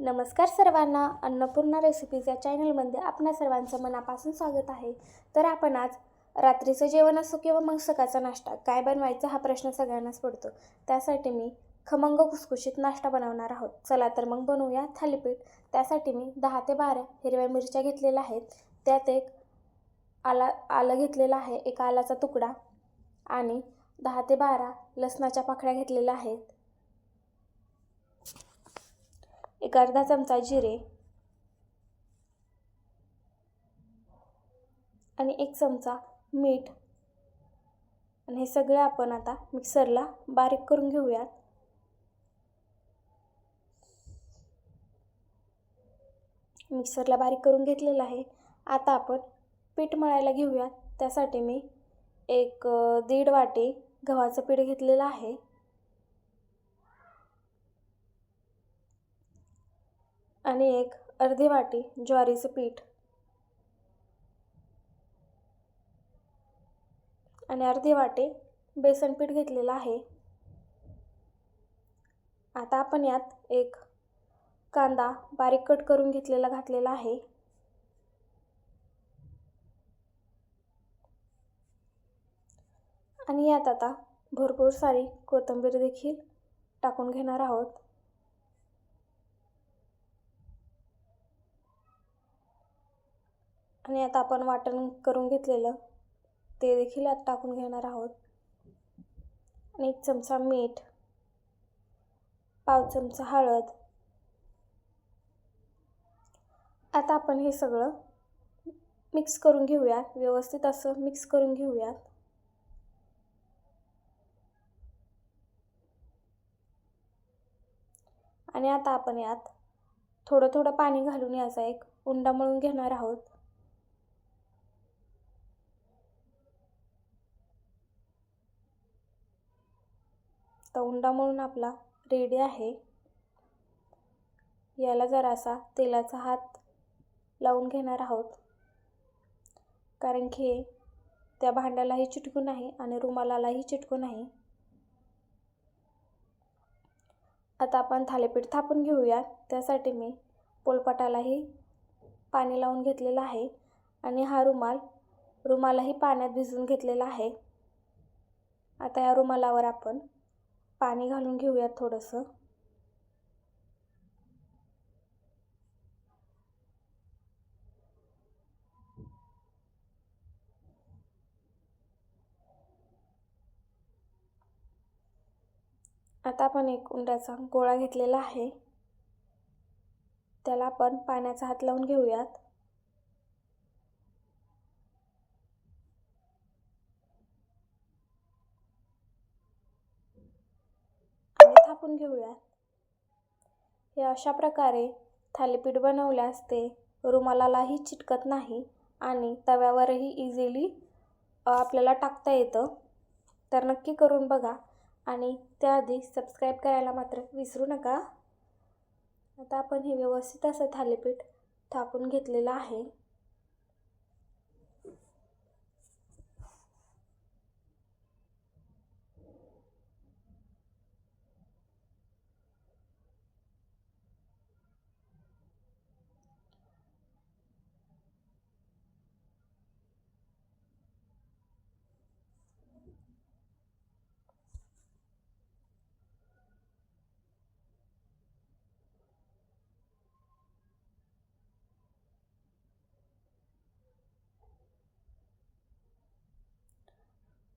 नमस्कार सर्वांना, अन्नपूर्णा रेसिपीज या चॅनलमध्ये आपणा सर्वांचं मनापासून स्वागत आहे. तर आपण आज रात्रीचं जेवण असो किंवा मग सकाळचा नाश्ता काय बनवायचा हा प्रश्न सगळ्यांनाच पडतो. त्यासाठी मी खमंग खुसखुशीत नाश्ता बनवणार आहोत. चला तर मग बनवूया थालीपीठ. त्यासाठी मी 10 ते 12 हिरव्या मिरच्या घेतलेल्या आहेत. त्यात एक आलं घेतलेलं आहे, एक आलाचा तुकडा आणि 10 ते 12 लसणाच्या पाकळ्या घेतलेल्या आहेत. एक अर्धा चमचा जिरे आणि 1 चमचा मीठ आणि हे सगळं आपण आता मिक्सरला बारीक करून घेऊयात. मिक्सरला बारीक करून घेतलेलं आहे. आता आपण पीठ मळायला घेऊयात. त्यासाठी मी एक 1.5 वाटी गव्हाचं पीठ घेतलेलं आहे आणि एक अर्धी वाटी ज्वारीचं पीठ आणि अर्धी वाटी बेसन पीठ घेतलेलं आहे. आता आपण यात एक कांदा बारीक कट करून घेतलेला घातलेला आहे आणि यात आता भरपूर सारी कोथिंबीर देखील टाकून घेणार आहोत. आणि आता आपण वाटण करून घेतलेलं ते देखील यात टाकून घेणार आहोत. आणि 1 चमचा मीठ, पाव चमचा हळद. आता आपण हे सगळं मिक्स करून घेऊयात. व्यवस्थित असं मिक्स करून घेऊयात. आणि आता आपण यात थोडं थोडं पाणी घालून याचा एक उंडा मळून घेणार आहोत. तर उंडा मळून आपला रेडी आहे. याला जरासा तेलाचा हात लावून घेणार आहोत, कारण की त्या भांड्यालाही चिटकू नाही आणि रुमालालाही चिटकू नाही. आता आपण थालीपीठ थापून घेऊया. त्यासाठी मी पोलपाटालाही पाणी लावून घेतलेलं आहे आणि हा रुमालाही पाण्यात भिजवून घेतलेला आहे. आता या रुमालावर आपण पाणी घालून घेऊयात थोडंसं. आता आपण एक उंड्याचा गोळा घेतलेला आहे. त्याला आपण पाण्याचा हात लावून घेऊयात आणि थापून घेऊयात. हे अशा प्रकारे थालीपीठ बनवल्यास ते रुमालालाही चिटकत नाही आणि तव्यावरही इझिली आपल्याला टाकता येतं. तर नक्की करून बघा आणि त्याआधी सबस्क्राईब करायला मात्र विसरू नका. आता आपण हे व्यवस्थित असं थालीपीठ थापून घेतलेलं आहे.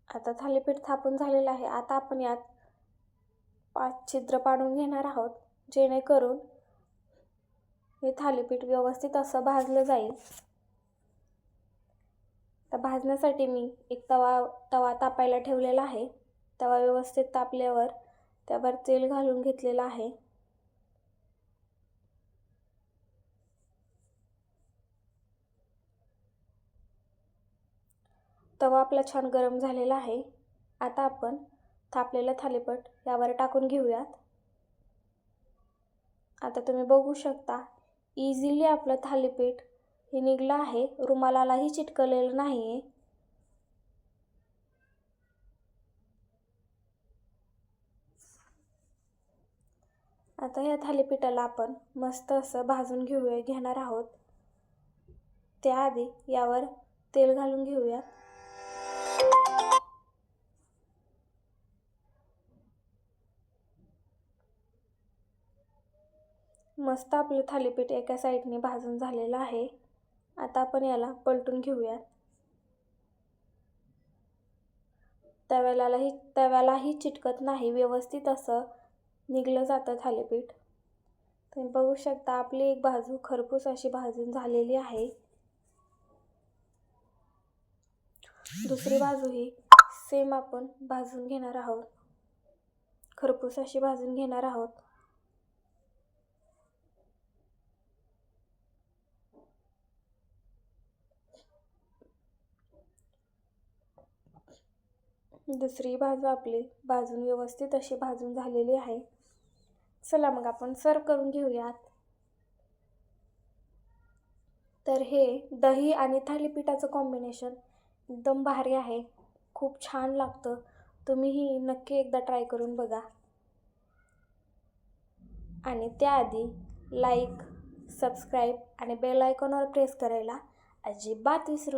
आता थालीपीठ थापून झालेलं आहे. आता आपण यात 5 छिद्र पाडून घेणार आहोत, जेणेकरून हे थालीपीठ व्यवस्थित असं भाजलं जाईल. तर भाजण्यासाठी मी एक तवा तापायला ठेवलेला आहे. तवा व्यवस्थित तापल्यावर त्यावर तेल घालून घेतलेलं आहे. तवा आपला छान गरम झालेला आहे. आता आपण थापलेलं थालीपीठ यावर टाकून घेऊयात. आता तुम्ही बघू शकता इझिली आपलं थालीपीठ हे निघलं आहे. रुमालालाही चिटकलेलं नाही आहे. आता आता या थालीपीठाला आपण मस्त असं भाजून घेणार आहोत. त्याआधी यावर तेल घालून घेऊया. मस्त आपलं थालीपीठ एका साईडने भाजून झालेलं आहे. आता आपण याला पलटून घेऊयात. तव्यालाही चिटकत नाही, व्यवस्थित असं निघलं जातं थालीपीठ. तुम्ही बघू शकता आपली एक बाजू खरपूस अशी भाजून झालेली आहे. दुसरी बाजूही सेम आपण भाजून घेणार आहोत, खरपूस अशी भाजून घेणार आहोत. दुसरी बाजू आपली भाजून व्यवस्थित अशी भाजून झालेली आहे. चला मग आपण सर्व करून घेऊयात. तर हे दही आणि थालीपीठाचं कॉम्बिनेशन एकदम भारी आहे, खूप छान लागतं. तुम्हीही नक्की एकदा ट्राय करून बघा. आणि त्याआधी लाईक, सबस्क्राईब आणि बेल आयकॉनवर प्रेस करायला अजिबात विसरू नका.